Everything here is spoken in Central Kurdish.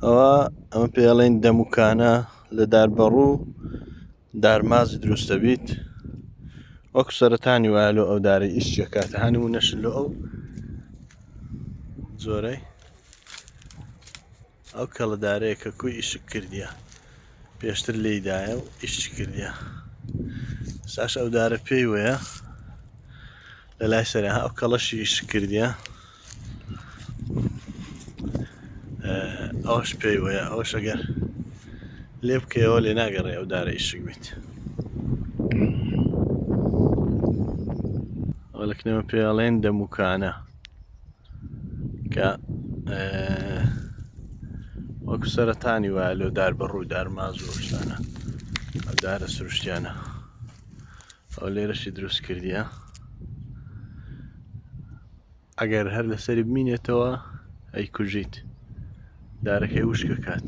ئەمە پێڵێن دەموکانە لە داربەڕوو دارمازی دروستە بیت وەکو سەرەتانی وایە لۆ ئەو دارەی ئیشچێکاتە هەنوو نەشن لۆ ئەو زۆرەی ئەو کەڵە دارەیە کە کوی ئیشک کردیە پێشتر لێیدایە و ئیشی کردیە ساش ئەو دارە پێی وەیە لە لای سەرها ئەو کەڵەشی ئیشک کردیە ئەوش پێی وەیە ئەوش ئەگەر لێ بکەیەوە لێ ناگەڕێ ئەو دارە ئیشک بیت ئەوە لەکنەوە پێڵێن دەموکانە کە وەکو سەرەتانی وایە لۆ داربەڕووی دارماز و شتانە ئەو دارە سروشتیانە ئەو لێرەشی دروست کردیە ئەگەر هەر لەسەری بمینێتەوە ئەی کوژیت دارەکەی وشکە کات